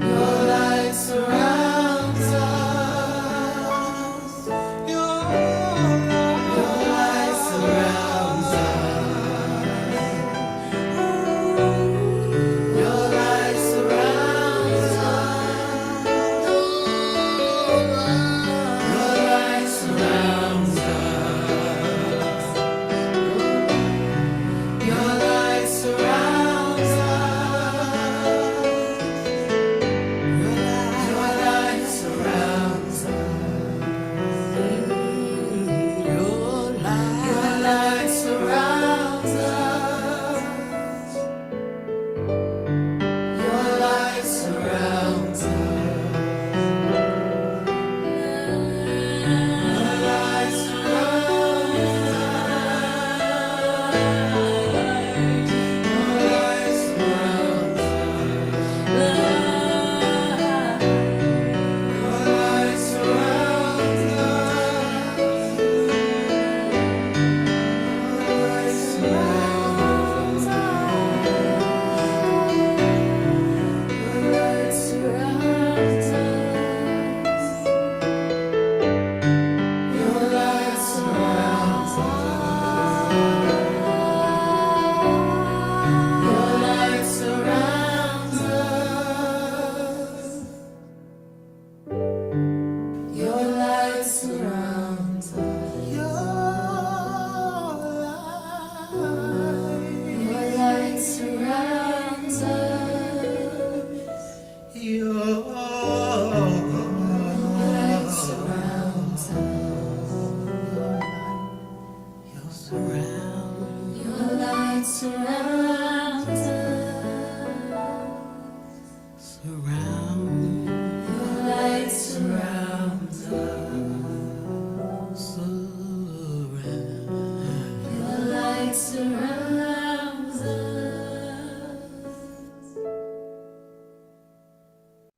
Your light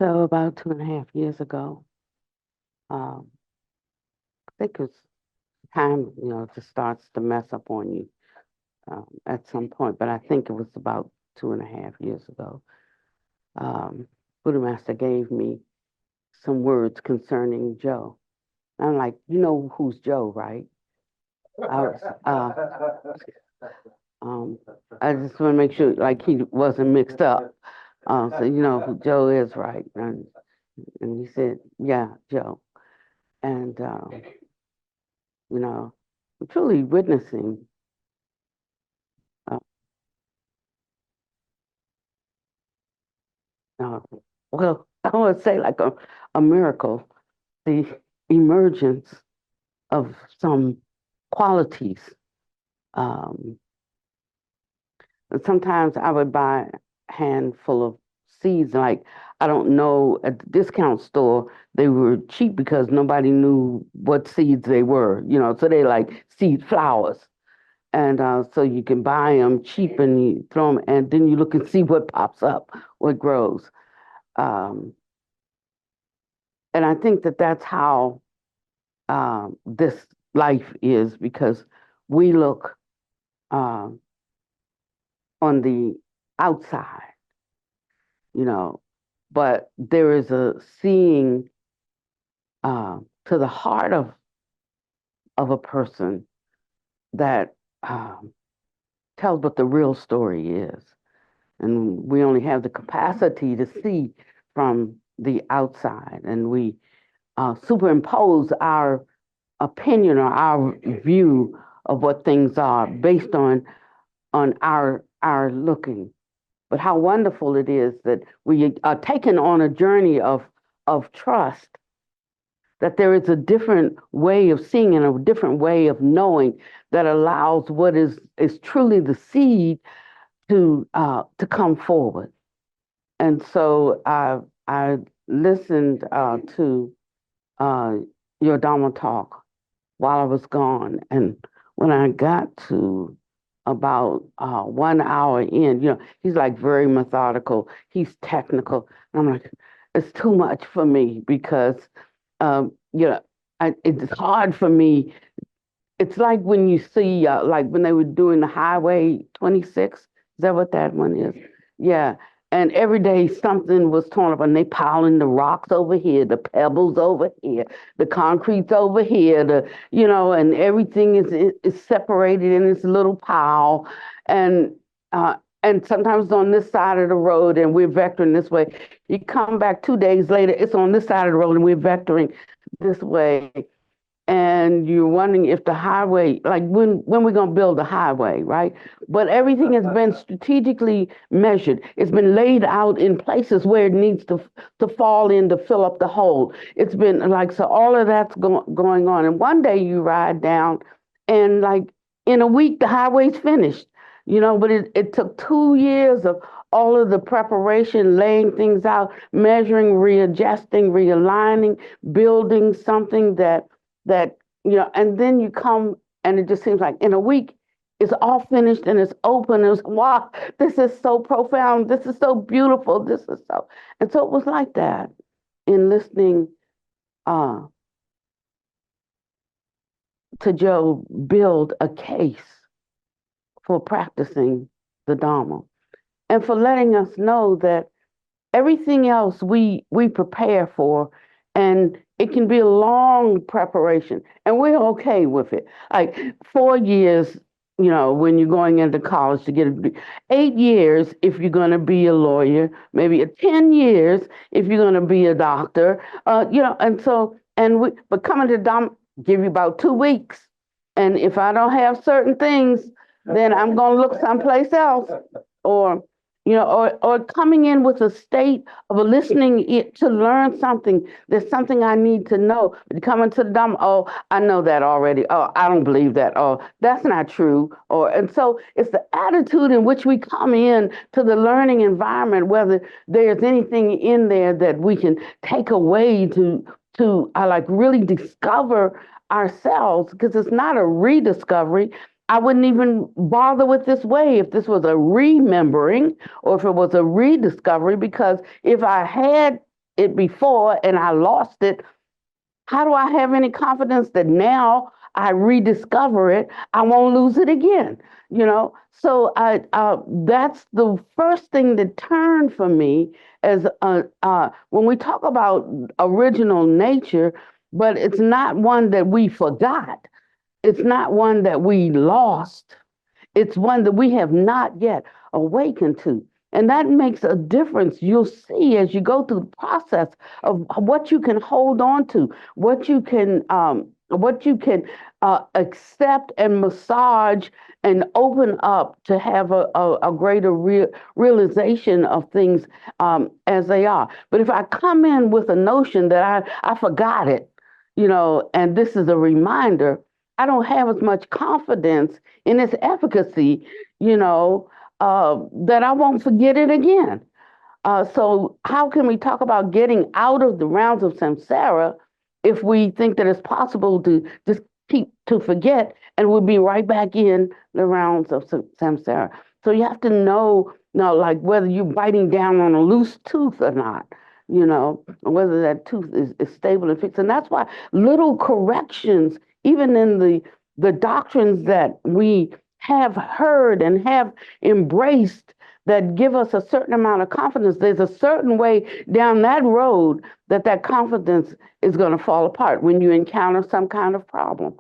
So about 2.5 years ago, um, I think it's time, to starts to mess up on you at some point. But I think it was about 2.5 years ago. Um, Buddha Master gave me some words concerning Joe. I'm like, you know who's Joe, right? I was, um, I just want to make sure, like, he wasn't mixed up. So you know who Joe is, right? And he said, yeah, Joe. And you know, truly witnessing. Uh, uh, well, I would say like a miracle, the emergence of some qualities. Um, and sometimes I would buy a handful of seeds, like I don't know, at the discount store, they were cheap because nobody knew what seeds they were, so they like seed flowers. And so you can buy them cheap and you throw them, and then you look and see what pops up, what grows. Um, and I think that that's how this life is, because we look um, on the outside, you know, but there is a seeing to the heart of a person that tells what the real story is. And we only have the capacity to see from the outside, and we superimpose our opinion or our view of what things are based on our looking. But how wonderful it is that we are taken on a journey of trust, that there is a different way of seeing and a different way of knowing that allows what is truly the seed to come forward. And so I listened to uh, your Dharma talk while I was gone, and when I got to about 1 hour in, he's like very methodical. He's technical. And I'm like, it's too much for me because um, you know it's hard for me. It's like when you see, like when they were doing the Highway 26. Is that what that one is? Yeah. And every day something was torn up, and they piling the rocks over here, the pebbles over here, the concrete's over here, and everything is separated in this little pile, and uh, and sometimes it's on this side of the road, and we're vectoring this way. You come back 2 days later, it's on this side of the road, and we're vectoring this way, and you're wondering if the highway, like when we're going to build the highway, right? But everything has been strategically measured. It's been laid out in places where it needs to fall in to fill up the hole. It's been like, so all of that's going on. And one day you ride down, and like in a week, the highway's finished, but it took 2 years of all of the preparation, laying things out, measuring, readjusting, realigning, building something that and then you come, and it just seems like in a week it's all finished and it's open. It's, wow, this is so profound, this is so beautiful, this is so. And so it was like that in listening to Joe build a case for practicing the Dharma, and for letting us know that everything else we prepare for, and it can be a long preparation, and we're okay with it. Like 4 years, when you're going into college to get a degree. 8 years if you're going to be a lawyer, maybe 10 years if you're going to be a doctor. And so, but coming to Dom give you about 2 weeks, and if I don't have certain things, then I'm going to look someplace else, or or coming in with a state of listening to learn something. There's something I need to know. But coming to the Dhamma, oh, I know that already. Oh, I don't believe that. Oh, that's not true. And so it's the attitude in which we come in to the learning environment, whether there's anything in there that we can take away to like really discover ourselves, because it's not a rediscovery. I wouldn't even bother with this way if this was a remembering or if it was a rediscovery, because if I had, it before and I lost it, how do I have any confidence that now I rediscover it, I won't lose it again? So that's the first thing that turned for me as when we talk about original nature, but it's not one that we forgot. It's not one that we lost. It's one that we have not yet awakened to. And that makes a difference. You'll see as you go through the process of what you can hold on to, what you can accept and massage and open up to have a greater realization of things as they are. But if I come in with a notion that I forgot it, and this is a reminder, I don't have as much confidence in its efficacy, that I won't forget it again. So how can we talk about getting out of the realms of samsara if we think that it's possible to just keep to forget and we'll be right back in the realms of samsara? So you have to know, like whether you're biting down on a loose tooth or not, whether that tooth is stable and fixed. And that's why little corrections, even in the doctrines that we have heard and have embraced, that give us a certain amount of confidence, there's a certain way down that road that confidence is going to fall apart when you encounter some kind of problem,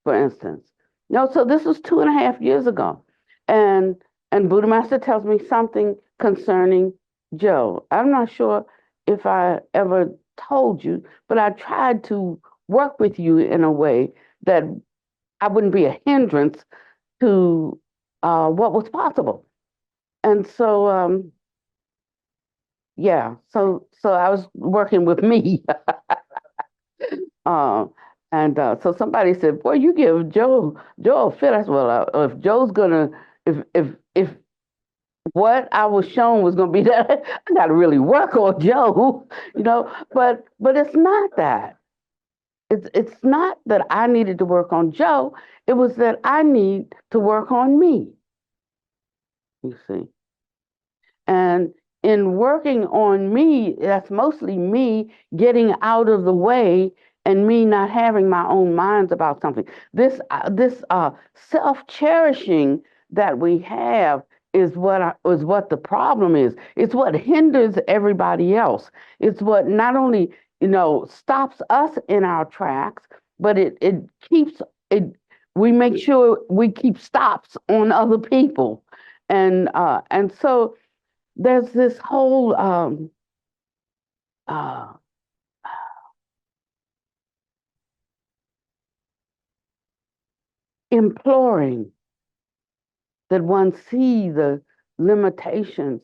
for instance. So this was 2.5 years ago. And Buddha Master tells me something concerning Joe. I'm not sure if I ever told you, but I tried to work with you in a way that I wouldn't be a hindrance to what was possible. And so, yeah, so I was working with me. uh, and so somebody said, "Boy, you give Joe a fit." I said, "Well, if Joe's gonna, if what I was shown was gonna be that, I got to really work on Joe, But it's not that. It's not that I needed to work on Joe. It was that I need to work on me. You see." And in working on me, that's mostly me getting out of the way and me not having my own minds about something. This self-cherishing that we have is what the problem is. It's what hinders everybody else. It's what not only stops us in our tracks, but it keeps it. We make sure we keep stops on other people, and so there's this whole uh, imploring that one see the limitations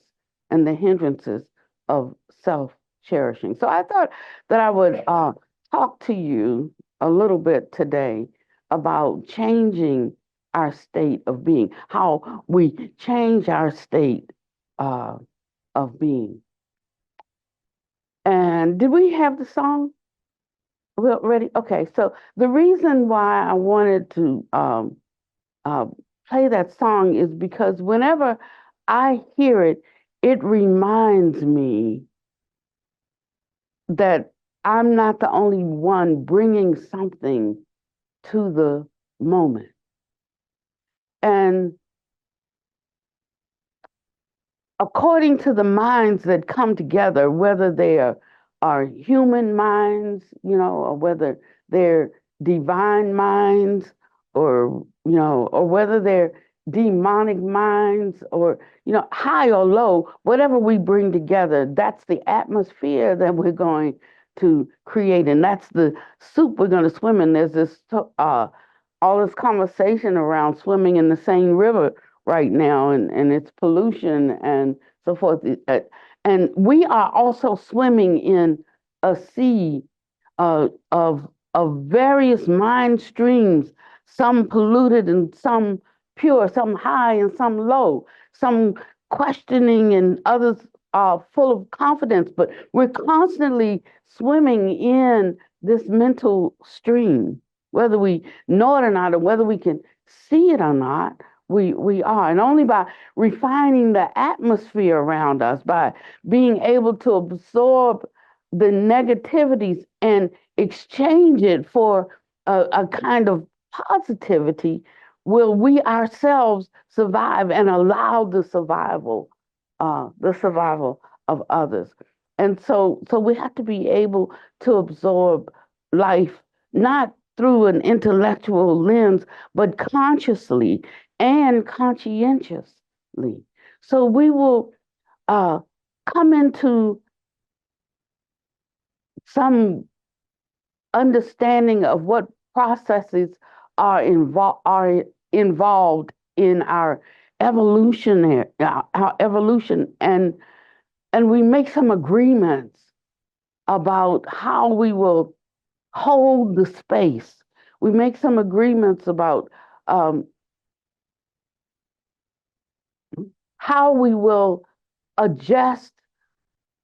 and the hindrances of self-cherishing. So I thought that I would talk to you a little bit today about changing our state of being, how we change our state uh, of being. And did we have the song? Well, ready? Okay. So the reason why I wanted to uh, play that song is because whenever I hear it, it reminds me that I'm not the only one bringing something to the moment. And according to the minds that come together, whether they are human minds, or whether they're divine minds, or or whether they're demonic minds, or high or low, whatever we bring together, that's the atmosphere that we're going to create, and that's the soup we're going to swim in. There's this all this conversation around swimming in the same river right now, and its pollution and so forth. And we are also swimming in a sea of various mind streams, some polluted and some pure, some high and some low, some questioning and others are full of confidence. But we're constantly swimming in this mental stream, whether we know it or not, or whether we can see it or not. We are. And only by refining the atmosphere around us, by being able to absorb the negativities and exchange it for a kind of positivity, will we ourselves survive and allow the survival of others. And so we have to be able to absorb life not through an intellectual lens, but consciously and conscientiously. So we will uh, come into some understanding of what processes are involved in our our evolution, and we make some agreements about how we will hold the space. We make some agreements about um, how we will adjust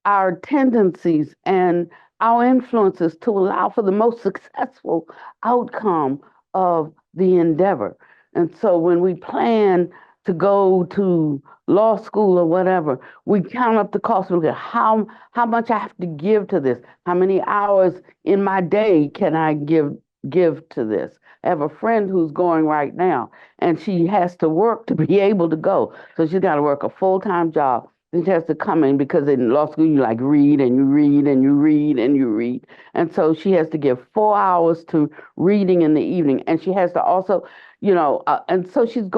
our tendencies and our influences to allow for the most successful outcome of the endeavor. And so when we plan to go to law school or whatever, we count up the cost. We look at how much I have to give to this. How many hours in my day can I give to this? I have a friend who's going right now, and she has to work to be able to go. So she's got to work a full-time job. Then she has to come in because in law school you like read and you read and you read and you read. And so she has to give 4 hours to reading in the evening. And she has to also, and so she's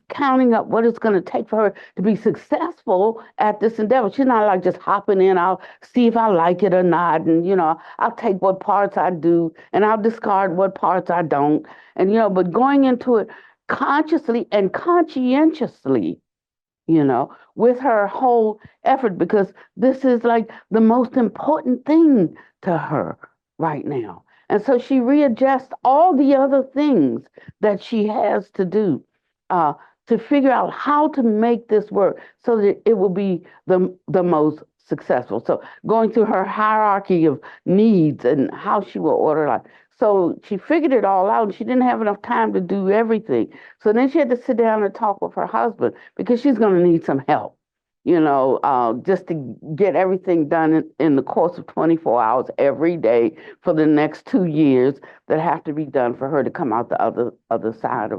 counting up what it's going to take for her to be successful at this endeavor. She's not like just hopping in, I'll see if I like it or not. And, I'll take what parts I do and I'll discard what parts I don't. And, but going into it consciously and conscientiously, with her whole effort, because this is like the most important thing to her right now. And so she readjusts all the other things that she has to do uh, to figure out how to make this work so that it will be the most successful. So going through her hierarchy of needs and how she will order life. So she figured it all out, and she didn't have enough time to do everything. So then she had to sit down and talk with her husband because she's going to need some help, just to get everything done in the course of 24 hours every day for the next 2 years that have to be done for her to come out the other side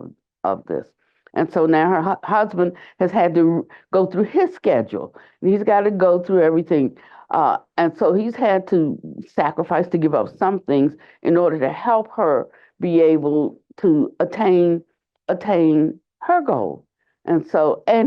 of this. And so now her husband has had to go through his schedule, and he's got to go through everything. And so he's had to sacrifice to give up some things in order to help her be able to attain her goal. And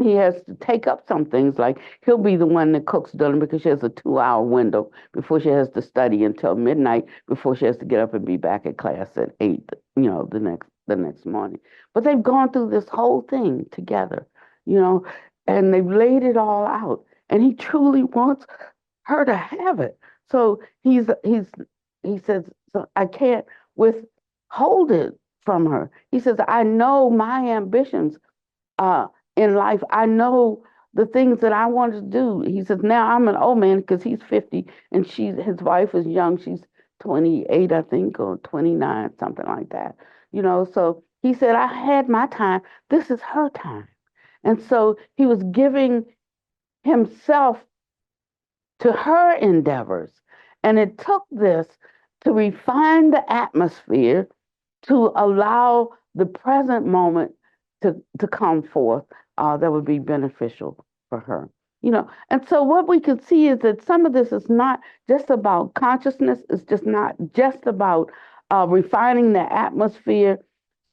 he has to take up some things, like he'll be the one that cooks dinner because she has a 2-hour window before she has to study until midnight before she has to get up and be back at class at 8, the next morning. But they've gone through this whole thing together, and they've laid it all out. And he truly wants her to have it. So he says, so I can't withhold it from her. He says, I know my ambitions in life. I know the things that I want to do. He says, now I'm an old man because he's 50 and his wife is young. She's 28, I think, or 29, something like that. So he said, I had my time. This is her time. And so he was giving himself to her endeavors. And it took this to refine the atmosphere to allow the present moment to come forth that would be beneficial for her. And so what we can see is that some of this is not just about consciousness, it's just not just about refining the atmosphere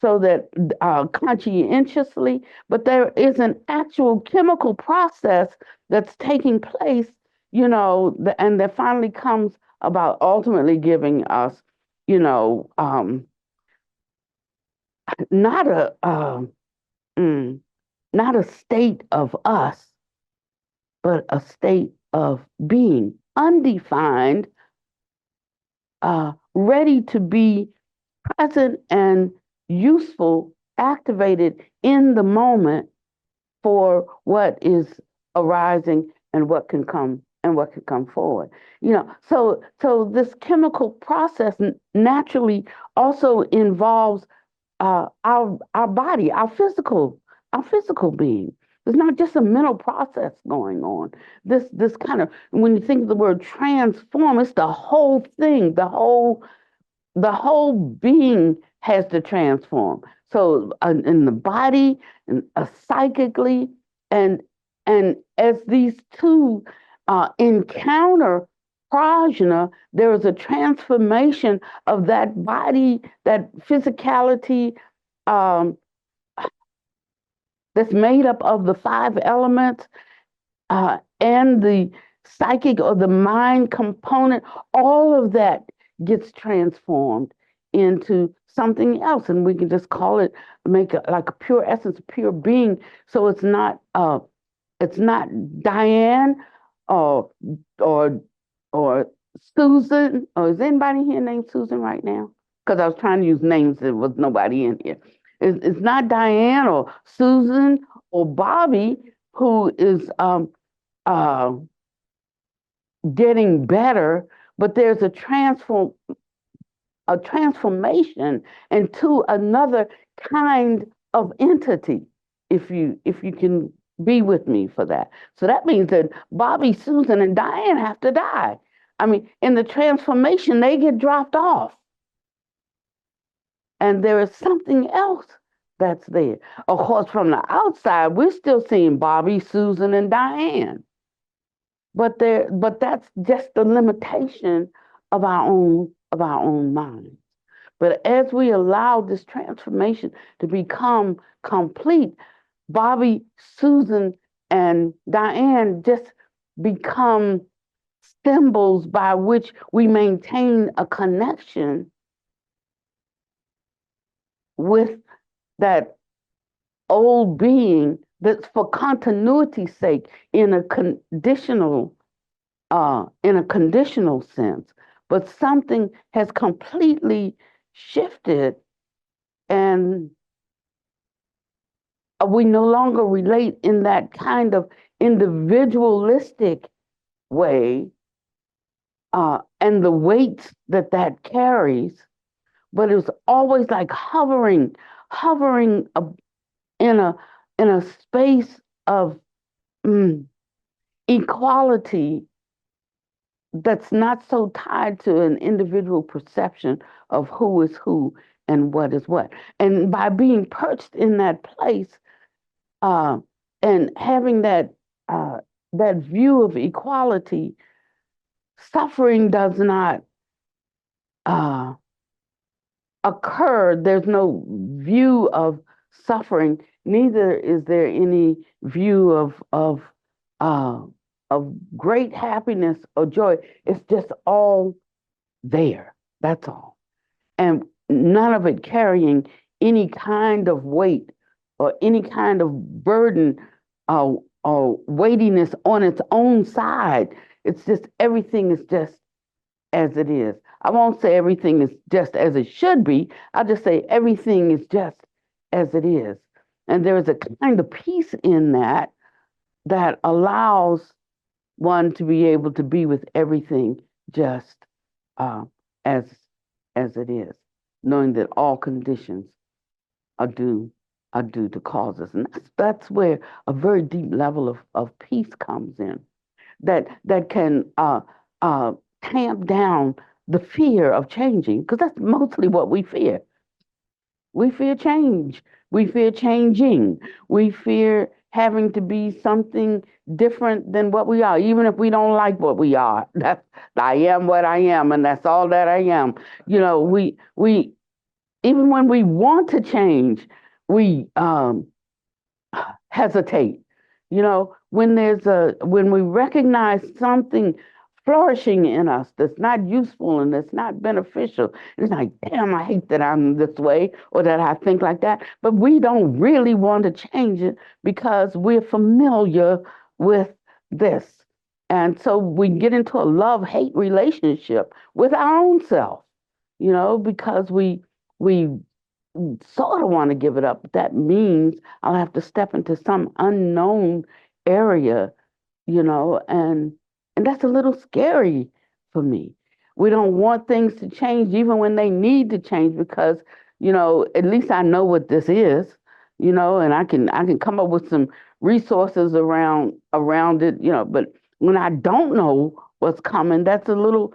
so that conscientiously, but there is an actual chemical process that's taking place, and that finally comes about ultimately giving us, not a not a state of us, but a state of being, undefined, ready to be present and useful, activated in the moment for what is arising and what can come forward. So this chemical process naturally also involves our body, our physical being. It's not just a mental process going on. This kind of, when you think of the word transform, it's the whole thing, the whole being has to transform. So in the body and psychically, and and as these two encounter prajna, there is a transformation of that body, that physicality, um, that's made up of the five elements, and the psychic or the mind component. All of that gets transformed into something else, and we can just call it, make it like a pure essence, pure being. So it's not Diane or or or Susan. Or is anybody here named Susan right now? Because I was trying to use names, there was nobody in here. It's not Diane or Susan or Bobby who is uh, getting better, but there's a transformation into another kind of entity, if you can be with me for that. So that means that Bobby, Susan, and Diane have to die. I mean, in the transformation, they get dropped off. And there is something else that's there. Of course, from the outside, we're still seeing Bobby, Susan, and Diane. But that's just the limitation of our own minds. But as we allow this transformation to become complete, Bobby, Susan, and Diane just become symbols by which we maintain a connection with that old being, that's for continuity's sake, in a conditional sense. But something has completely shifted, and we no longer relate in that kind of individualistic way, and the weight that carries. But it was always like hovering in a space of equality that's not so tied to an individual perception of who is who and what is what. And by being perched in that place, and having that view of equality, suffering does not occur. There's no view of suffering. Neither is there any view of great happiness or joy. It's just all there. That's all. And none of it carrying any kind of weight or any kind of burden, or weightiness on its own side. It's just, everything is just as it is. I won't say everything is just as it should be. I'll just say everything is just as it is. And there is a kind of peace in that allows one to be able to be with everything just as it is, knowing that all conditions are due to causes. And that's where a very deep level of peace comes in, that can tamp down the fear of changing, because that's mostly what we fear. We fear change. We fear changing. We fear having to be something different than what we are, even if we don't like what we are. That's, I am what I am, and that's all that I am. We even when we want to change, we hesitate. When we recognize something flourishing in us that's not useful and that's not beneficial, it's like, damn, I hate that I'm this way or that I think like that. But we don't really want to change it because we're familiar with this. And so we get into a love-hate relationship with our own self, because we sort of want to give it up. But that means I'll have to step into some unknown area, and that's a little scary for me. We don't want things to change even when they need to change, because, at least I know what this is. and I can come up with some resources around it, but when I don't know what's coming, that's a little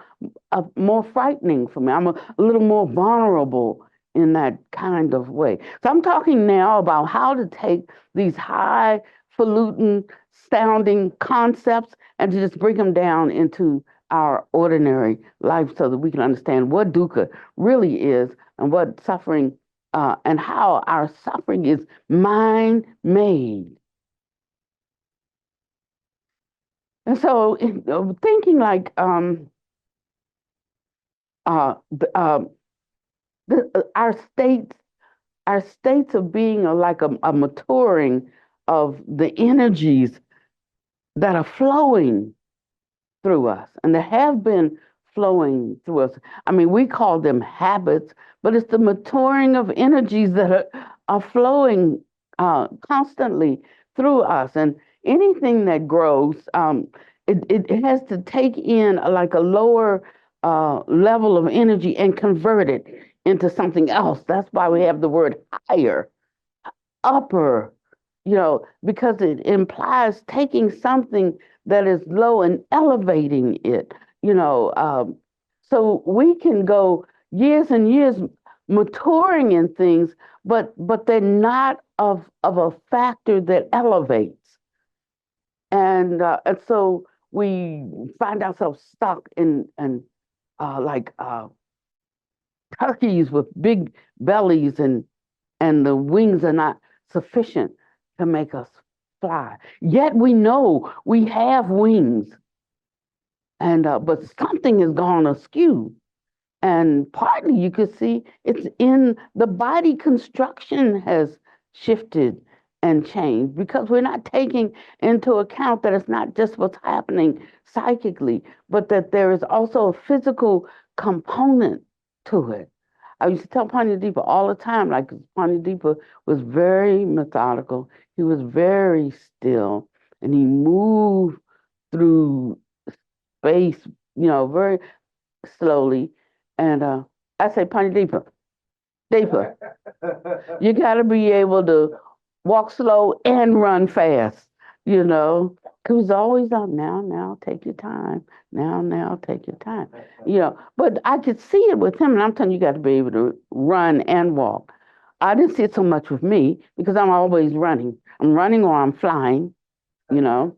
more frightening for me. I'm a little more vulnerable in that kind of way. So I'm talking now about how to take these highfalutin sounding concepts and to just bring them down into our ordinary life so that we can understand what dukkha really is and what suffering and how our suffering is mind made. And so, thinking like the, our states of being are like a maturing of the energies that are flowing through us and that have been flowing through us. I mean, we call them habits, but it's the maturing of energies that are flowing constantly through us. And anything that grows, it has to take in like a lower level of energy and convert it into something else. That's why we have the word higher, upper, because it implies taking something that is low and elevating it, you know. So we can go years and years maturing in things, but they're not of a factor that elevates. And so we find ourselves stuck in like turkeys with big bellies and the wings are not sufficient to make us fly. Yet we know we have wings, and but something has gone askew. And partly you could see it's in the body construction has shifted and changed because we're not taking into account that it's not just what's happening psychically, but that there is also a physical component to it. I used to tell Panyadeepa all the time, like Panyadeepa was very methodical, he was very still, and he moved through space, very slowly. And I say, Panyadeepa, Deepa, you got to be able to walk slow and run fast, you know. Cause always on now, take your time. Now, take your time. But I could see it with him, and I'm telling you, you got to be able to run and walk. I didn't see it so much with me because I'm always running. I'm running or I'm flying, you know,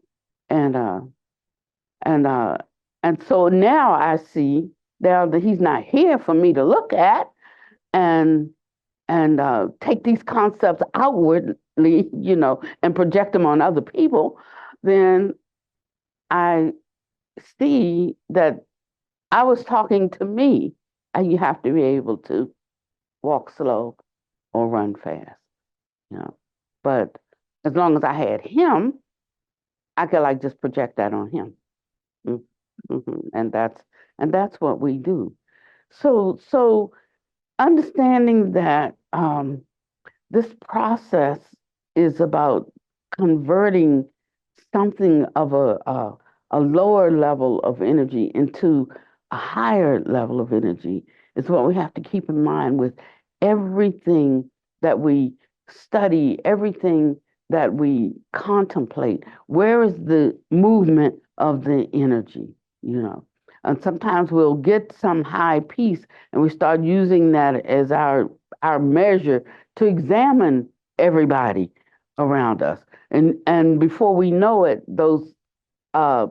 and uh, and uh, and so now I see that he's not here for me to look at, and take these concepts outwardly, and project them on other people, then I see that I was talking to me, and you have to be able to walk slow or run fast, you know. But as long as I had him, I could like just project that on him. Mm-hmm. And that's what we do. So understanding that this process is about converting something of a lower level of energy into a higher level of energy is what we have to keep in mind with everything that we study, everything that we contemplate. Where is the movement of the energy, And sometimes we'll get some high peace and we start using that as our measure to examine everybody around us. And before we know it, uh,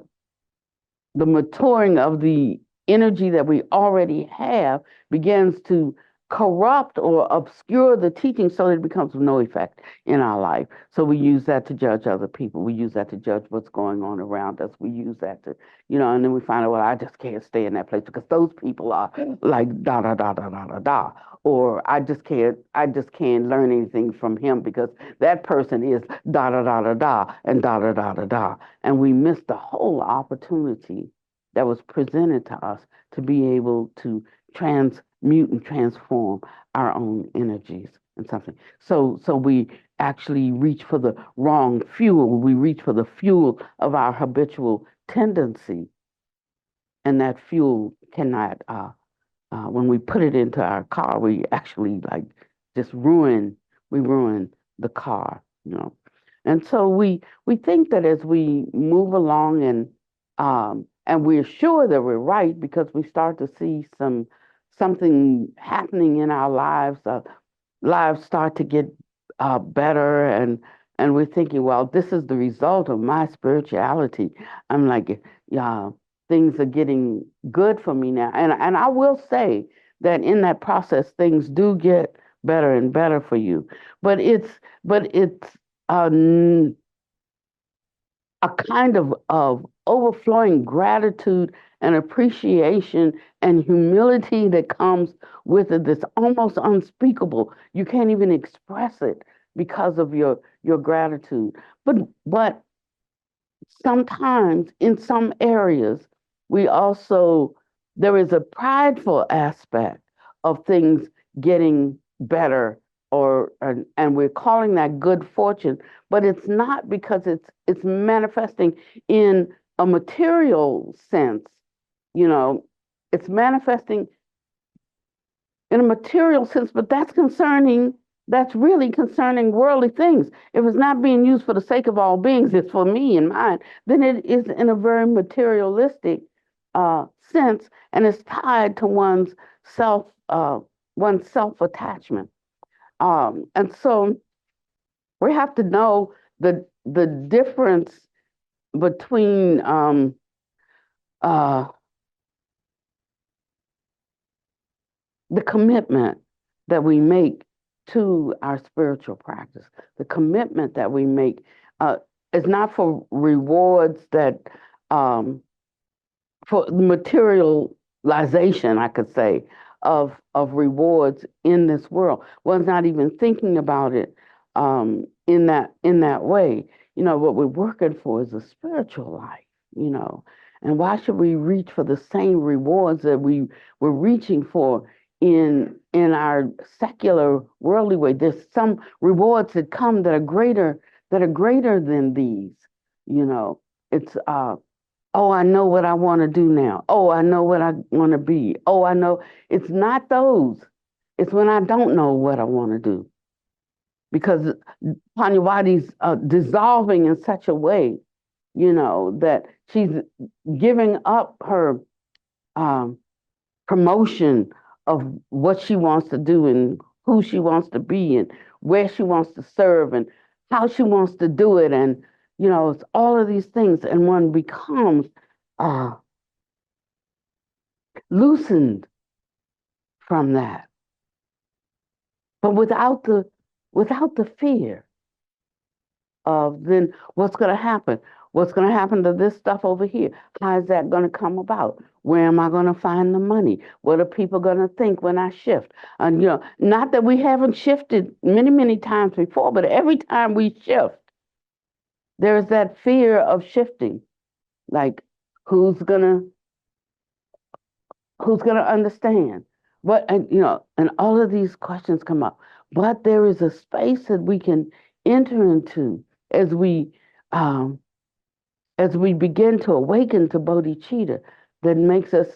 the maturing of the energy that we already have begins to corrupt or obscure the teaching so that it becomes of no effect in our life. So we use that to judge other people. We use that to judge what's going on around us. We use that to, and then we find out, well, I just can't stay in that place because those people are like da da da da da da da. Or I just can't learn anything from him because that person is da da da da da and da da da da da. And we miss the whole opportunity that was presented to us to be able to transmute and transform our own energies and something. So we actually reach for the wrong fuel. We reach for the fuel of our habitual tendency, and that fuel cannot. When we put it into our car, we actually like just ruin. We ruin the car, you know. And so we think that as we move along and we're sure that we're right because we start to see something happening in our lives. Lives start to get better, and we're thinking, well, this is the result of my spirituality. I'm like, yeah, things are getting good for me now, and I will say that in that process, things do get better and better for you, but it's um, a kind of overflowing gratitude and appreciation and humility that comes with it that's almost unspeakable. You can't even express it because of your gratitude. But sometimes in some areas we also there is a prideful aspect of things getting better or and we're calling that good fortune, but it's not because it's manifesting in a material sense, you know. It's manifesting in a material sense, but that's really concerning worldly things. If it's not being used for the sake of all beings, it's for me and mine, then it is in a very materialistic sense, and it's tied to self, one's self attachment. And so we have to know the difference between uh, the commitment that we make to our spiritual practice, the commitment that we make is not for rewards that, for materialization, I could say, of rewards in this world. One's not even thinking about it in that way. You know, what we're working for is a spiritual life, you know. And why should we reach for the same rewards that we were reaching for in our secular worldly way? There's some rewards that come that are greater than these, you know. It's oh, I know what I want to do now. Oh, I know what I want to be. Oh, I know. It's not those. It's when I don't know what I want to do. Because Pannavati's dissolving in such a way, you know, that she's giving up her um, promotion of what she wants to do and who she wants to be and where she wants to serve and how she wants to do it. And, you know, it's all of these things. And one becomes uh, loosened from that, but without the fear of then what's going to happen. What's going to happen to this stuff over here? How is that going to come about? Where am I going to find the money? What are people going to think when I shift? And you know, not that we haven't shifted many, many times before, but every time we shift, there's that fear of shifting. Like, who's gonna who's going to understand? But and you know, and all of these questions come up. But there is a space that we can enter into as we um, as we begin to awaken to bodhicitta that makes us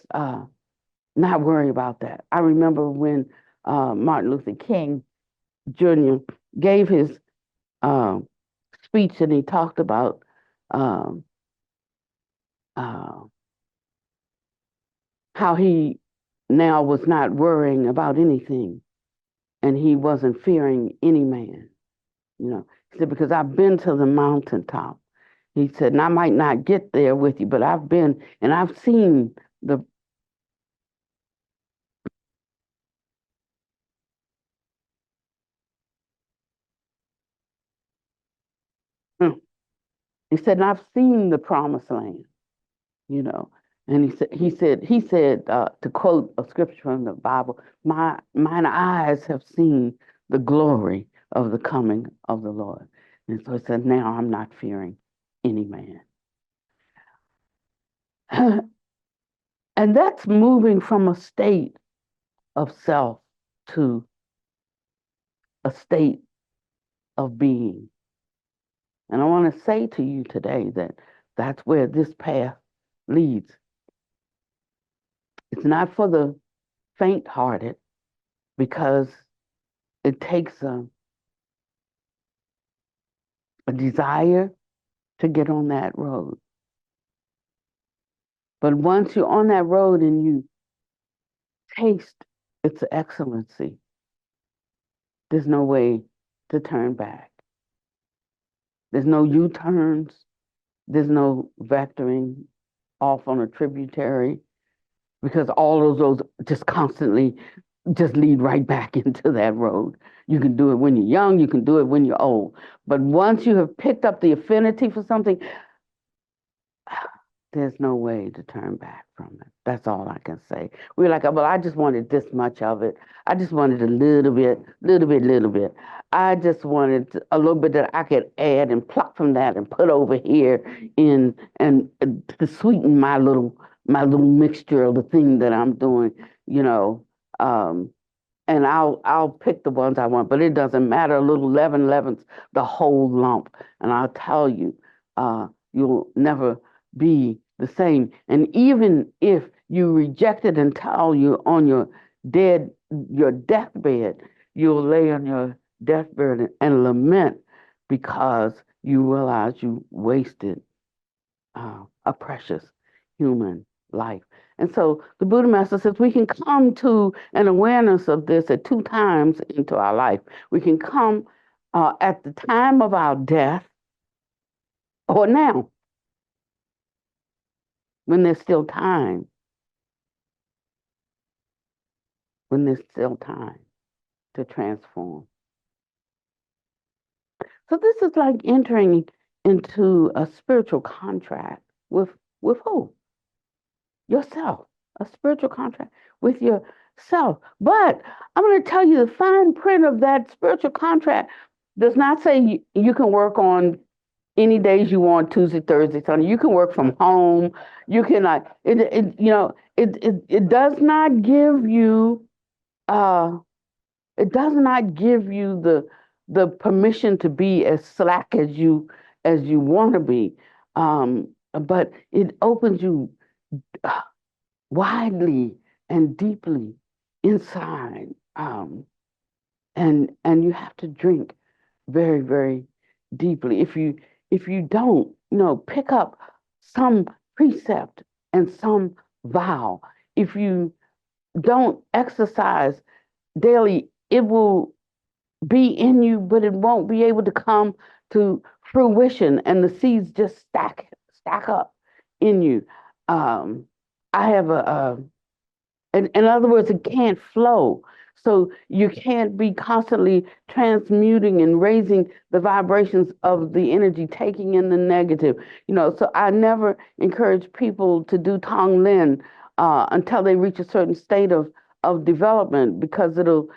not worry about that. I remember when Martin Luther King Jr. gave his uh, speech and he talked about um, uh, how he now was not worrying about anything and he wasn't fearing any man. You know, he said, because I've been to the mountaintop. He said, and I might not get there with you, but I've been and I've seen the. He said, and I've seen the promised land, you know. And he said, to quote a scripture from the Bible, mine eyes have seen the glory of the coming of the Lord. And so he said, now I'm not fearing any man. And that's moving from a state of self to a state of being. And I want to say to you today that that's where this path leads. It's not for the faint-hearted because it takes a desire to get on that road. But once you're on that road and you taste its excellency, there's no way to turn back. There's no U-turns. There's no vectoring off on a tributary, because all of those just constantly just lead right back into that road. You can do it when you're young, you can do it when you're old. But once you have picked up the affinity for something, there's no way to turn back from it. That's all I can say. We're like, well, I just wanted this much of it. I just wanted a little bit, little bit, little bit. I just wanted a little bit that I could add and pluck from that and put over here in and to sweeten my little mixture of the thing that I'm doing, you know. And I'll pick the ones I want, but it doesn't matter. A little leaven's the whole lump, and I'll tell you, you'll never be the same. And even if you reject it until you're on your deathbed, you'll lay on your deathbed and lament because you realize you wasted a precious human life. And so the Buddha Master says we can come to an awareness of this at two times into our life. We can come at the time of our death or now, when there's still time. When there's still time to transform. So this is like entering into a spiritual contract with who? Yourself. A spiritual contract with yourself. But I'm going to tell you the fine print of that spiritual contract does not say you can work on any days you want, Tuesday, Thursday, Sunday. You can work from home. You can it does not give you it does not give you the permission to be as slack as you want to be, but it opens you widely and deeply inside, and you have to drink very, very deeply. If you don't, pick up some precept and some vow, if you don't exercise daily, it will be in you, but it won't be able to come to fruition, and the seeds just stack up in you. I have in other words, it can't flow. So you can't be constantly transmuting and raising the vibrations of the energy, taking in the negative. So I never encourage people to do Tonglen until they reach a certain state of development, because it'll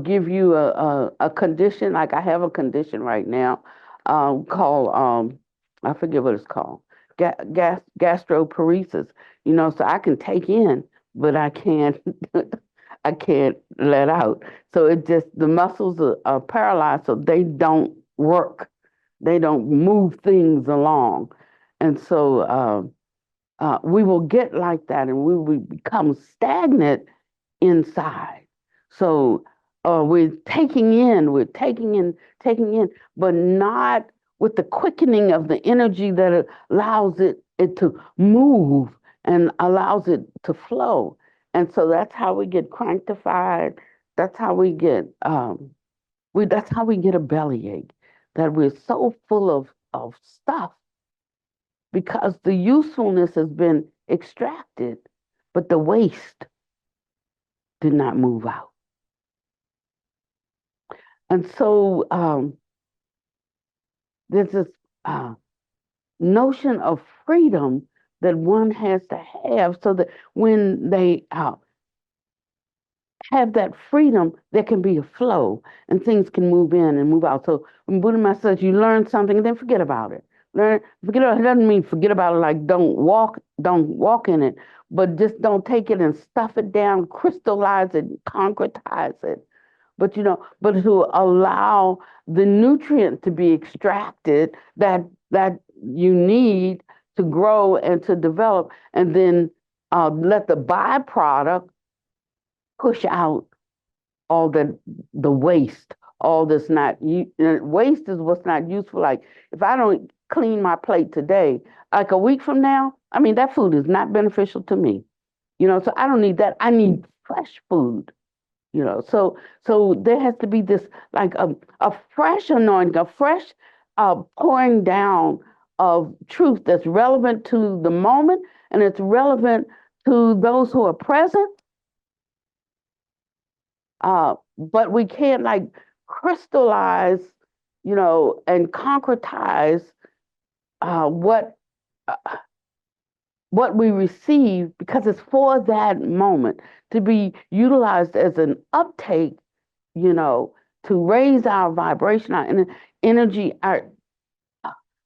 give you a condition. Like I have a condition right now called I forget what it's called, gastroparesis. So I can take in, but I can't I can't let out. So it just, the muscles are paralyzed, so they don't work. They don't move things along. And so we will get like that, and we will become stagnant inside. So we're taking in, taking in, but not with the quickening of the energy that allows it to move and allows it to flow. And so that's how we get cranktified. That's how we get that's how we get a bellyache, that we're so full of stuff because the usefulness has been extracted, but the waste did not move out. And so there's this notion of freedom that one has to have, so that when they have that freedom, there can be a flow and things can move in and move out. So when Buddha Master says you learn something, then forget about it. Forget about it. It doesn't mean forget about it like don't walk in it, but just don't take it and stuff it down, crystallize it, concretize it. But but to allow the nutrient to be extracted that you need to grow and to develop, and then let the byproduct push out all the waste, all this not waste is what's not useful. Like if I don't clean my plate today, like a week from now, I mean that food is not beneficial to me. So I don't need that. I need fresh food. So there has to be this like a fresh anointing, a fresh pouring down of truth that's relevant to the moment and it's relevant to those who are present. But we can't like crystallize, and concretize uh, what uh, what we receive because it's for that moment to be utilized as an uptake, you know, to raise our vibration, our energy,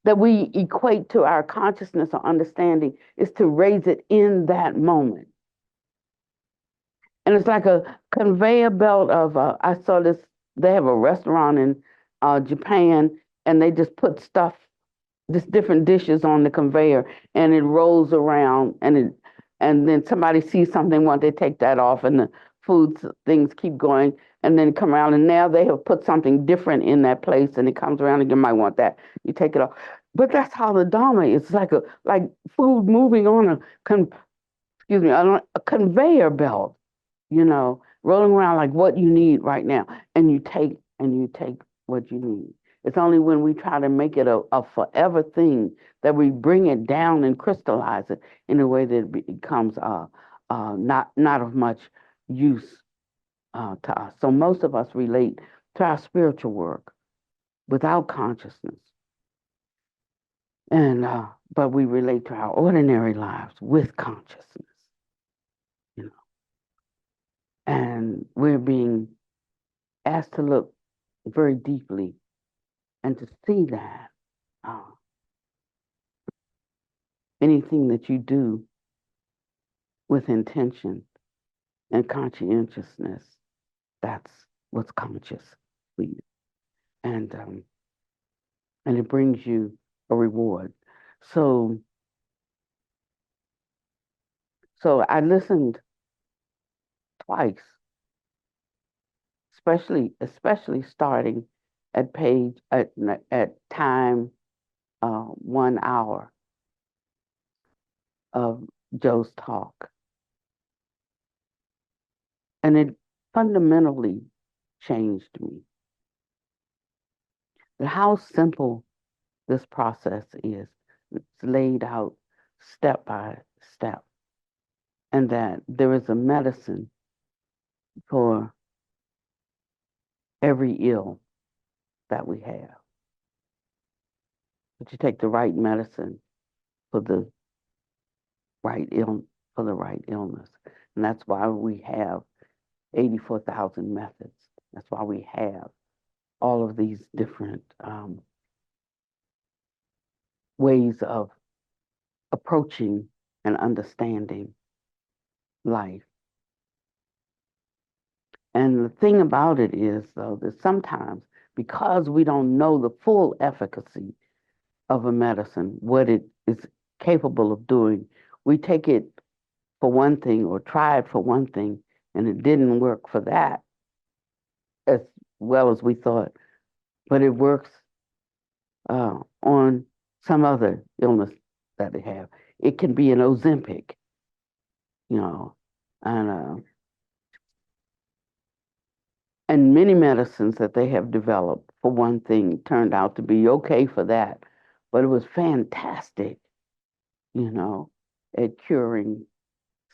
that we equate to our consciousness or understanding is to raise it in that moment. And it's like a conveyor belt of, I saw this, they have a restaurant in Japan and they just put stuff, just different dishes on the conveyor and it rolls around and then somebody sees something, want they take that off and the things keep going and then come around and now they have put something different in that place and it comes around and you might want that. You take it off. But that's how the Dharma is like food moving on a conveyor belt, rolling around like what you need right now. And you take what you need. It's only when we try to make it a forever thing that we bring it down and crystallize it in a way that it becomes not of much use to us. So most of us relate to our spiritual work without consciousness, and but we relate to our ordinary lives with consciousness, you know. And we're being asked to look very deeply and to see that anything that you do with intention and conscientiousness, that's what's conscious for you. And it brings you a reward. So I listened twice, especially starting at time 1 hour of Joe's talk. And it fundamentally changed me. How simple this process is. It's laid out step by step. And that there is a medicine for every ill that we have. But you take the right medicine for the right illness. And that's why we have 84,000 methods. That's why we have all of these different ways of approaching and understanding life. And the thing about it is, though, that sometimes because we don't know the full efficacy of a medicine, what it is capable of doing, we take it for one thing or try it for one thing, and it didn't work for that as well as we thought, but it works on some other illness that they have. It can be an Ozempic, and many medicines that they have developed for one thing turned out to be okay for that, but it was fantastic, at curing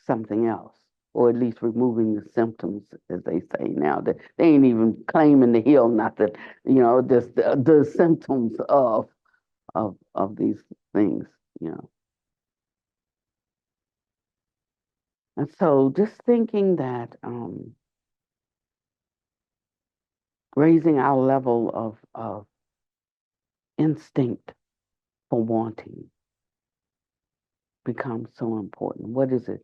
something else, or at least removing the symptoms, as they say now. They ain't even claiming to heal nothing, just the symptoms of these things, And so just thinking that raising our level of instinct for wanting becomes so important. What is it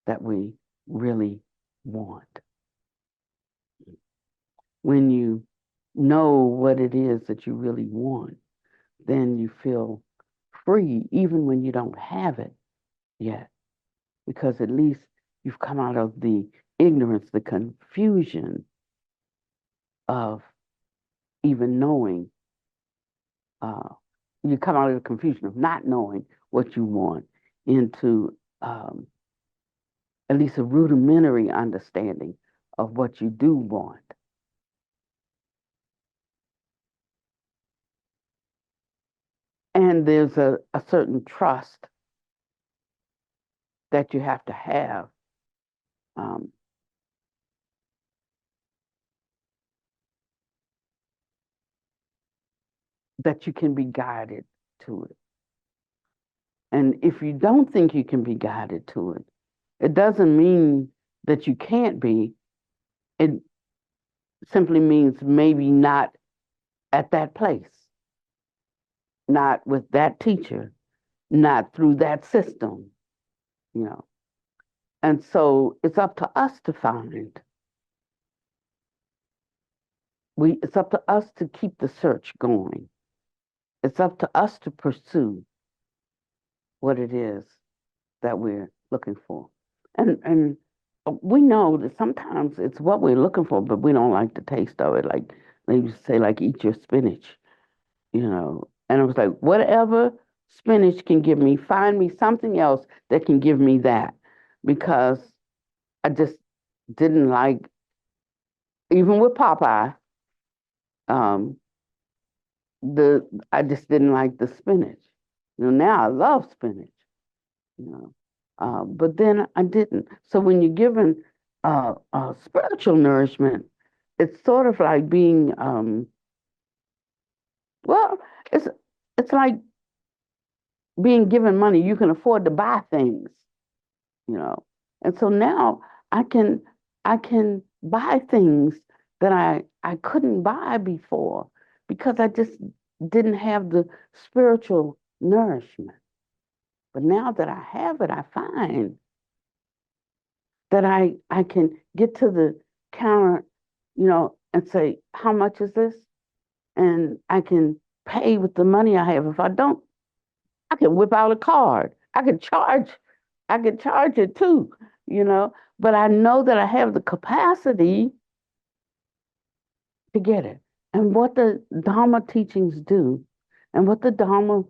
that we really want? When you know what it is that you really want, then you feel free even when you don't have it yet, because at least you've come out of the ignorance, the confusion of even knowing, you come out of the confusion of not knowing what you want into at least a rudimentary understanding of what you do want. And there's a certain trust that you have to have, um, that you can be guided to it. And if you don't think you can be guided to it, it doesn't mean that you can't be. It simply means maybe not at that place, not with that teacher, not through that system, you know. And so it's up to us to find. It's up to us to keep the search going. It's up to us to pursue what it is that we're looking for. And we know that sometimes it's what we're looking for, but we don't like the taste of it. Like they used to say, like, eat your spinach, you know. And it was like, whatever spinach can give me, find me something else that can give me that. Because I just didn't like, even with Popeye, um, I just didn't like the spinach. You know, now I love spinach, you know. But then I didn't. So when you're given spiritual nourishment, it's sort of like being, well, it's it's like being given money. You can afford to buy things, you know. And so now I can I can buy things that I couldn't buy before because I just didn't have the spiritual nourishment. But now that I have it, I find that I can get to the counter, you know, and say, how much is this? And I can pay with the money I have. If I don't, I can whip out a card. I could charge it too, you know. But I know that I have the capacity to get it. And what the Dharma teachings do, and what the Dharma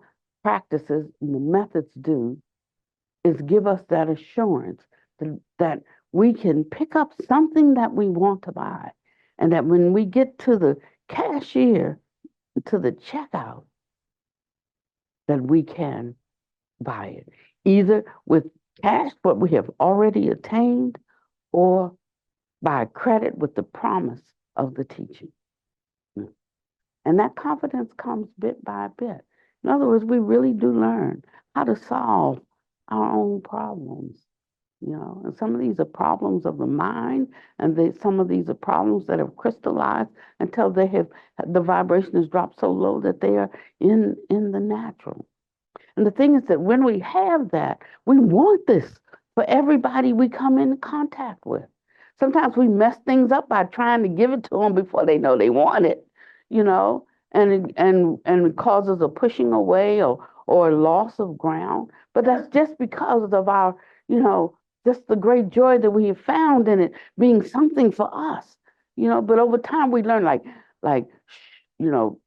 practices and the methods do, is give us that assurance that we can pick up something that we want to buy. And that when we get to the cashier, to the checkout, that we can buy it. Either with cash, what we have already attained, or by credit with the promise of the teaching. And that confidence comes bit by bit. In other words, we really do learn how to solve our own problems. You know, and some of these are problems of the mind, and some of these are problems that have crystallized until the vibration has dropped so low that they are in the natural. And the thing is that when we have that, we want this for everybody we come in contact with. Sometimes we mess things up by trying to give it to them before they know they want it, you know, and it causes a pushing away or a loss of ground. But that's just because of our, you know, just the great joy that we have found in it being something for us, you know. But over time we learn, like, you know,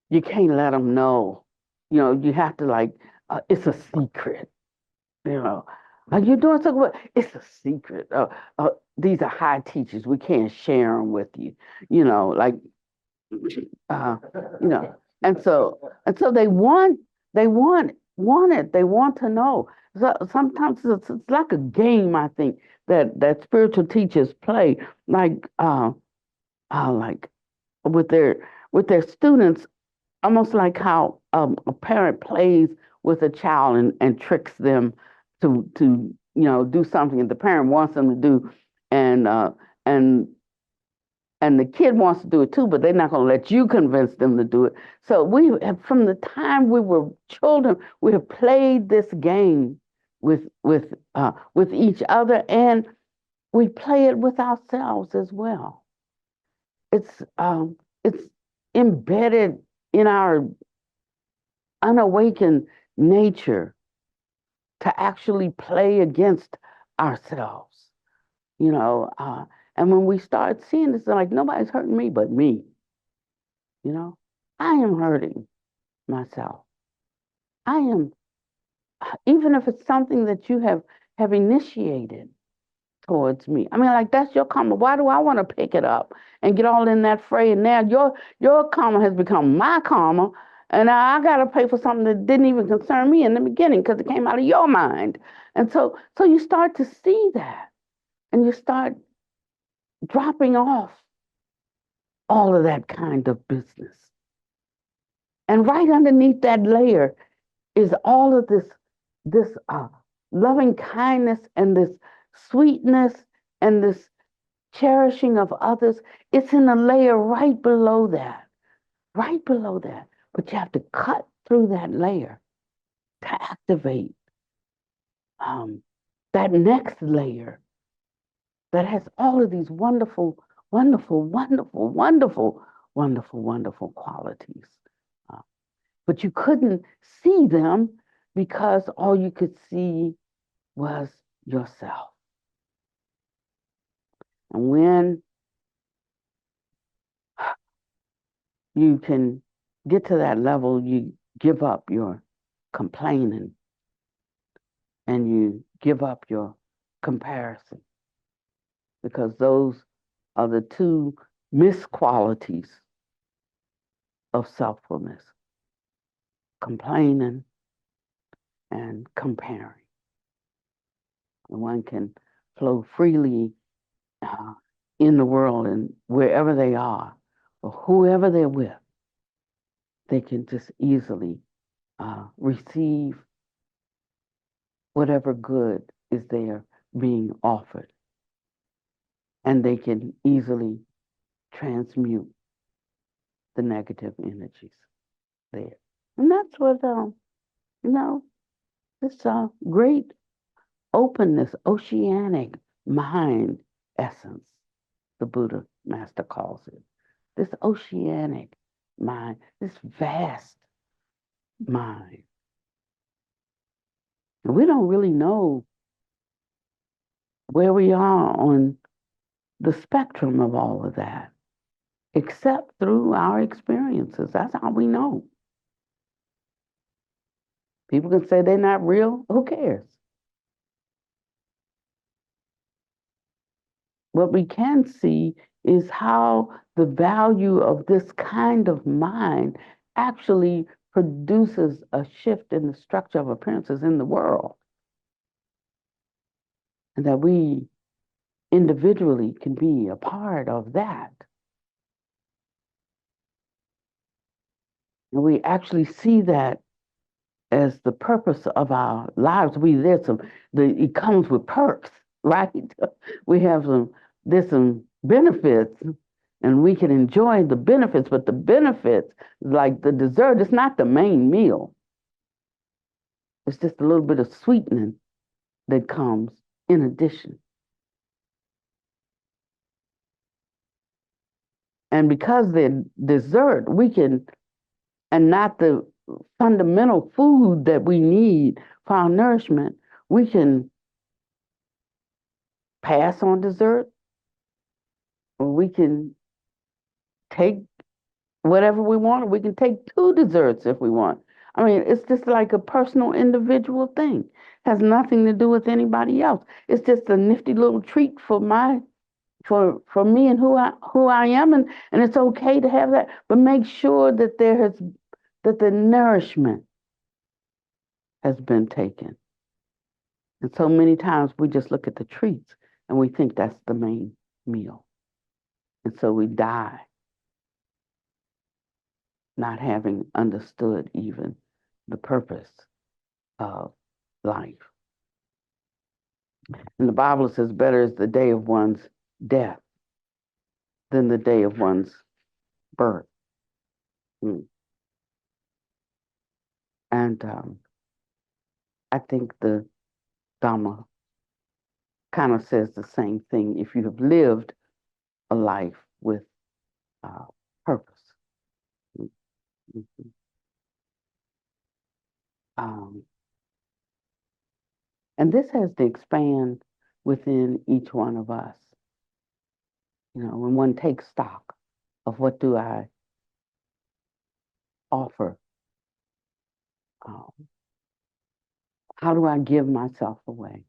you can't let them know. You know, you have to, like, it's a secret. You know, are you doing something? It's a secret. These are high teachers. We can't share them with you. You know, like, you know, and so they want it. They want to know. So sometimes it's like a game. I think that spiritual teachers play, like with their students, almost like how a parent plays with a child and tricks them to do something that the parent wants them to do, and and and the kid wants to do it too, but they're not going to let you convince them to do it. So we have, from the time we were children, we have played this game with each other, and we play it with ourselves as well. It's embedded in our unawakened nature to actually play against ourselves, you know. And when we start seeing this, like, nobody's hurting me but me. You know, I am hurting myself. I am, even if it's something that you have initiated towards me. I mean, like that's your karma. Why do I want to pick it up and get all in that fray? And now your karma has become my karma, and now I got to pay for something that didn't even concern me in the beginning because it came out of your mind. And so you start to see that, and you start dropping off all of that kind of business. And right underneath that layer is all of this loving kindness and this sweetness and this cherishing of others. It's in a layer right below that, right below that. But you have to cut through that layer to activate that next layer that has all of these wonderful, wonderful, wonderful, wonderful, wonderful, wonderful qualities. Uh, but you couldn't see them because all you could see was yourself. And when you can get to that level, you give up your complaining and you give up your comparison, because those are the two misqualities of selffulness: complaining and comparing. And one can flow freely in the world, and wherever they are or whoever they're with, they can just easily receive whatever good is there being offered. And they can easily transmute the negative energies there. And that's what, this great openness, oceanic mind essence, the Buddha Master calls it. This oceanic mind, this vast mind. And we don't really know where we are on the spectrum of all of that, except through our experiences. That's how we know. People can say they're not real. Who cares? What we can see is how the value of this kind of mind actually produces a shift in the structure of appearances in the world. And that we individually can be a part of that. And we actually see that as the purpose of our lives. It comes with perks, right? There's some benefits, and we can enjoy the benefits, but the benefits, like the dessert, it's not the main meal. It's just a little bit of sweetening that comes in addition. And because they're dessert, and not the fundamental food that we need for our nourishment, we can pass on dessert, or we can take whatever we want, or we can take 2 desserts if we want. I mean, it's just like a personal, individual thing. Has nothing to do with anybody else. It's just a nifty little treat for me and who I am, and it's okay to have that. But make sure that that the nourishment has been taken. And so many times we just look at the treats and we think that's the main meal. And so we die not having understood even the purpose of life. And the Bible says, better is the day of one's death than the day of one's birth. And I think the Dharma kind of says the same thing. If you have lived a life with purpose. And this has to expand within each one of us. You know, when one takes stock of what do I offer? Um, how do I give myself away?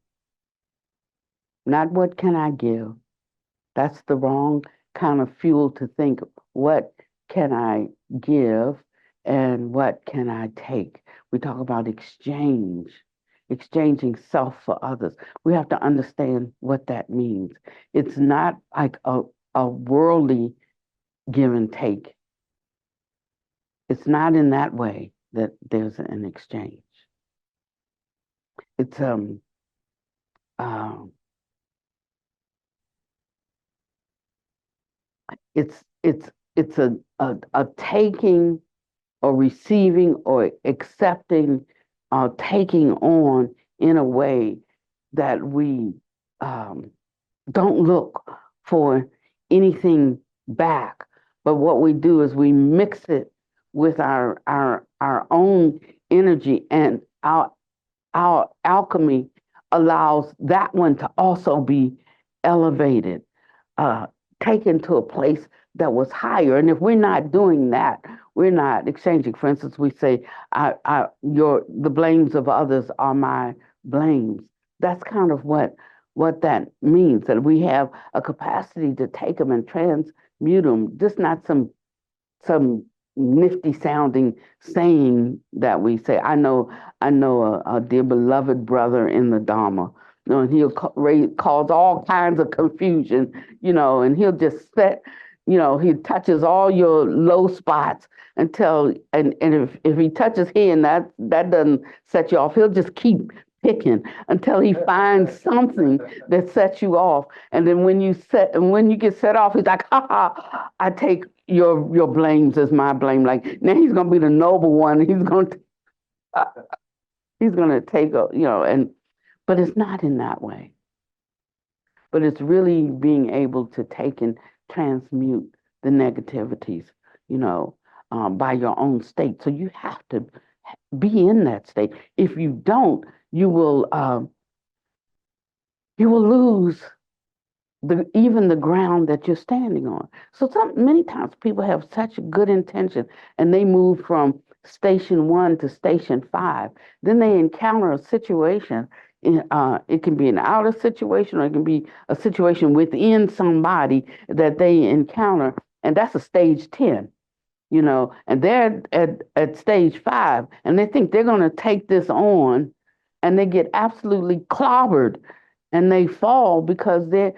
Not what can I give. That's the wrong kind of fuel to think. What can I give and what can I take? We talk about exchange, exchanging self for others. We have to understand what that means. It's not like a worldly give and take. It's not in that way that there's an exchange. It's um it's a taking or receiving or accepting, taking on in a way that we um, don't look for anything back. But what we do is we mix it with our own energy, and our alchemy allows that one to also be elevated, uh, taken to a place that was higher. And if we're not doing that, we're not exchanging. For instance, we say, the blames of others are my blames. That's kind of what that means, that we have a capacity to take them and transmute them, just not some nifty sounding saying that we say. I know a dear beloved brother in the Dharma. And he'll cause all kinds of confusion, and he'll just he touches all your low spots until, and if he touches here and that doesn't set you off, he'll just keep picking until he finds something that sets you off. And then when you get set off, he's like, ha ha, I take your blames as my blame. Like, now he's gonna be the noble one. He's gonna take but it's not in that way. But it's really being able to take and transmute the negativities, by your own state. So you have to be in that state. If you don't, you will lose even the ground that you're standing on. So many times people have such good intention and they move from station 1 to station 5. Then they encounter a situation. It can be an outer situation, or it can be a situation within somebody that they encounter, and that's a stage 10. And they're at stage 5, and they think they're going to take this on, and they get absolutely clobbered, and they fall because they're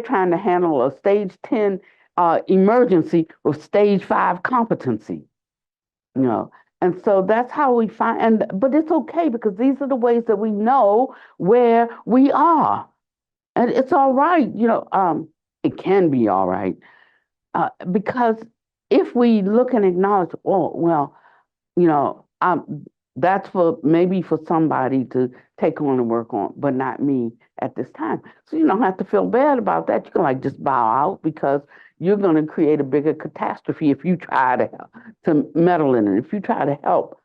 trying to handle a stage 10 emergency with stage 5 competency. you know and so that's how we find, but it's okay, because these are the ways that we know where we are, and it's all right. It can be all right, because if we look and acknowledge, oh well, that's for somebody to take on and work on, but not me at this time. So you don't have to feel bad about that. You can just bow out, because you're going to create a bigger catastrophe if you try to meddle in it, if you try to help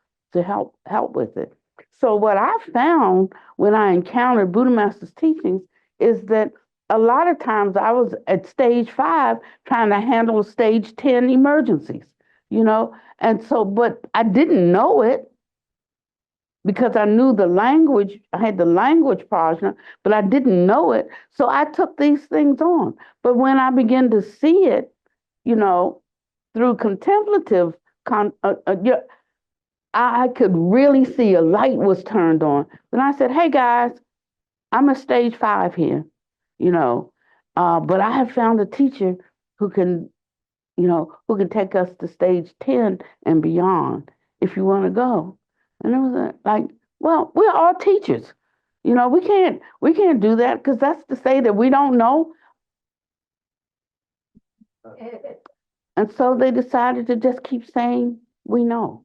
with it. So what I found when I encountered Buddha Master's teachings is that a lot of times I was at stage 5 trying to handle stage 10 emergencies, and so, but I didn't know it, because I knew the language. I had the language prajna, but I didn't know it. So I took these things on. But when I began to see it, through contemplative, I could really see a light was turned on. Then I said, hey guys, I'm at stage 5 here, but I have found a teacher who can, who can take us to stage 10 and beyond if you want to go. And it was like, well, we're all teachers. We can't do that, because that's to say that we don't know. And so they decided to just keep saying, we know.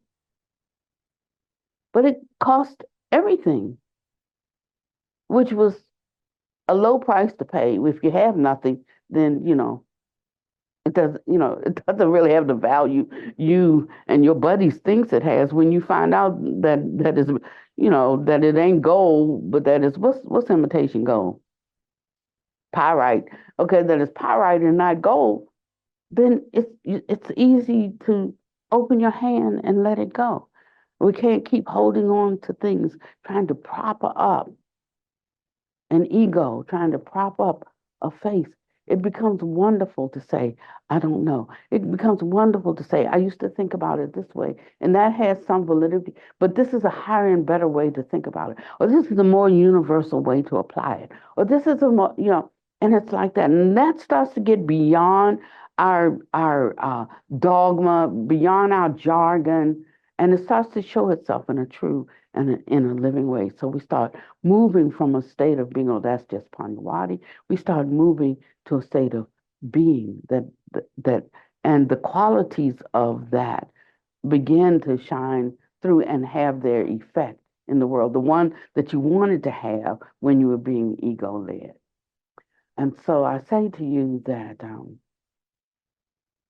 But it cost everything, which was a low price to pay. If you have nothing, then, it doesn't really have the value you and your buddies thinks it has, when you find out that is, that it ain't gold, but that is, what's imitation gold? Pyrite. Okay, that is pyrite and not gold. Then it's easy to open your hand and let it go. We can't keep holding on to things, trying to prop up an ego, trying to prop up a face. It becomes wonderful to say, I don't know. It becomes wonderful to say, I used to think about it this way. And that has some validity, but this is a higher and better way to think about it. Or this is a more universal way to apply it. Or this is a more, and it's like that. And that starts to get beyond our dogma, beyond our jargon, and it starts to show itself in a true and in a living way. So we start moving from a state of being, oh, that's just Pannavati. We start moving to a state of being that, and the qualities of that begin to shine through and have their effect in the world. The one that you wanted to have when you were being ego led. And so I say to you that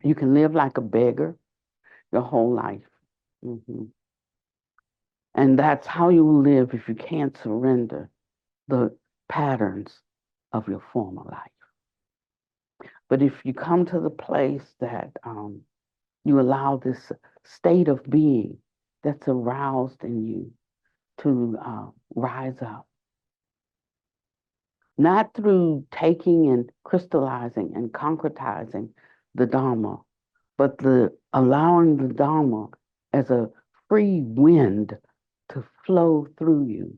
you can live like a beggar your whole life. Mm-hmm. And that's how you will live if you can't surrender the patterns of your former life. But if you come to the place that you allow this state of being that's aroused in you to rise up, not through taking and crystallizing and concretizing the Dharma, but allowing the Dharma as a free wind to flow through you,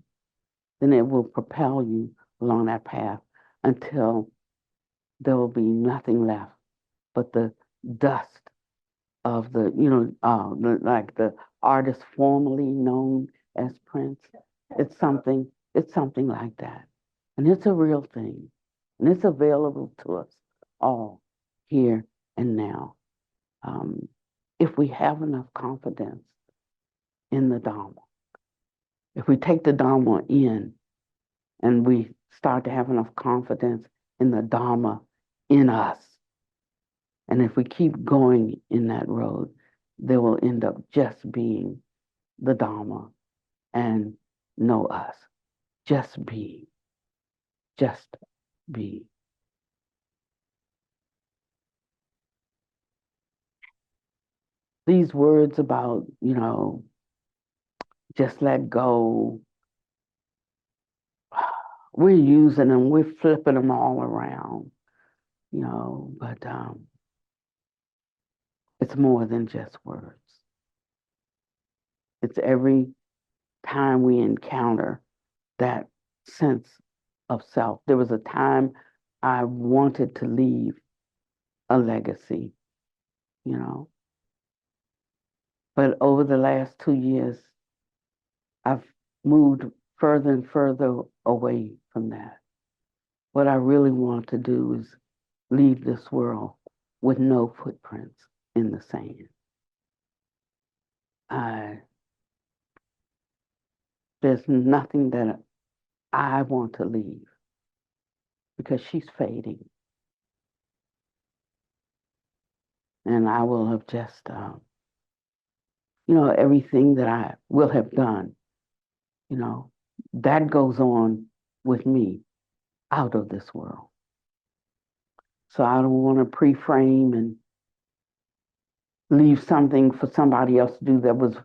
then it will propel you along that path until there will be nothing left but the dust of like the artist formerly known as Prince. It's something like that. And it's a real thing. And it's available to us all here and now. If we have enough confidence in the Dharma, if we take the Dharma in and we start to have enough confidence in the Dharma in us, and if we keep going in that road, they will end up just being the Dharma and know us. Just be. Just be. These words about, just let go, we're using them, we're flipping them all around, but it's more than just words. It's every time we encounter that sense of self. There was a time I wanted to leave a legacy, but over the last 2 years, I've moved further and further away from that. What I really want to do is leave this world with no footprints in the sand. There's nothing that I want to leave because she's fading. And I will have just, everything that I will have done, that goes on with me out of this world. So I don't want to pre-frame and leave something for somebody else to do that was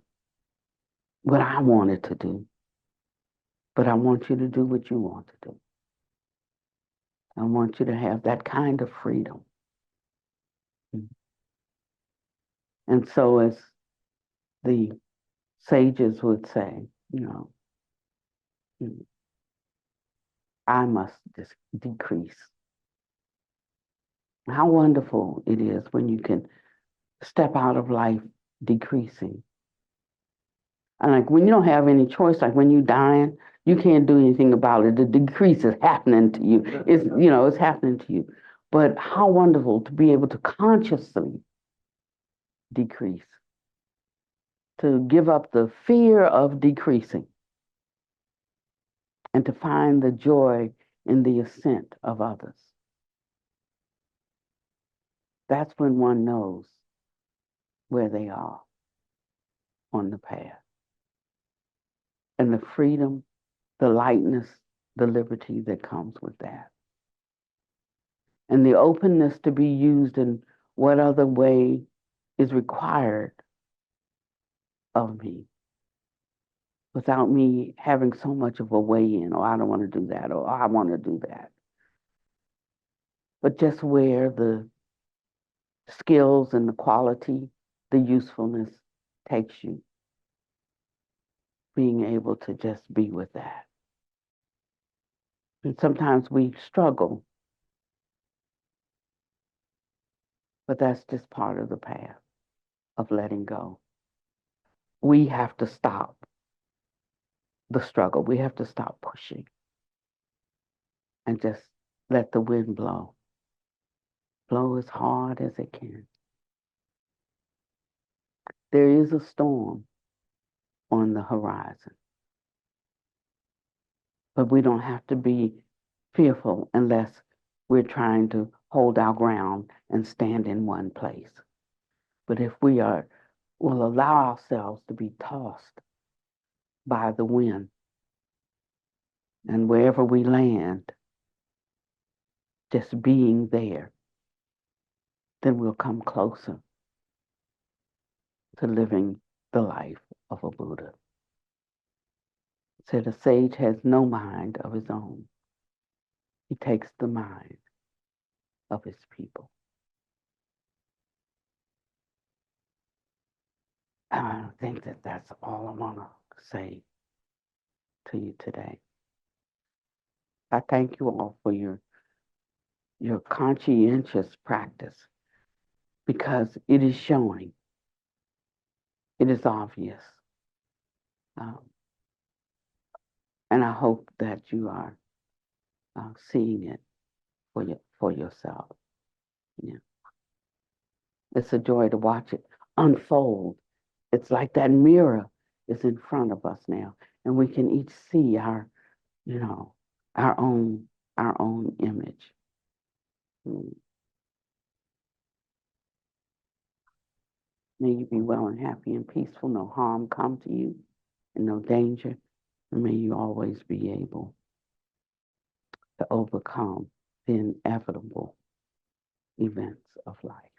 what I wanted to do. But I want you to do what you want to do. I want you to have that kind of freedom. And so as the sages would say, I must decrease. How wonderful it is when you can step out of life decreasing. And like when you don't have any choice, like when you're dying, you can't do anything about it. The decrease is happening to you. It's happening to you. But how wonderful to be able to consciously decrease, to give up the fear of decreasing, and to find the joy in the ascent of others. That's when one knows where they are on the path. And the freedom, the lightness, the liberty that comes with that. And the openness to be used in what other way is required of me without me having so much of a weigh in, or I don't want to do that, or I want to do that. But just where the skills and the quality, the usefulness takes you, being able to just be with that. And sometimes we struggle, but that's just part of the path of letting go. We have to stop the struggle. We have to stop pushing and just let the wind blow. Blow as hard as it can. There is a storm on the horizon, but we don't have to be fearful unless we're trying to hold our ground and stand in one place. But if we will allow ourselves to be tossed by the wind, and wherever we land, just being there, then we'll come closer to living the life of a Buddha. It said a sage has no mind of his own. He takes the mind of his people. I think that that's all I want to say to you today. I thank you all for your conscientious practice, because it is showing, it is obvious. And I hope that you are seeing it for yourself. Yeah. It's a joy to watch it unfold. It's like that mirror is in front of us now, and we can each see our own image. May you be well and happy and peaceful. No harm come to you, and no danger. And may you always be able to overcome the inevitable events of life.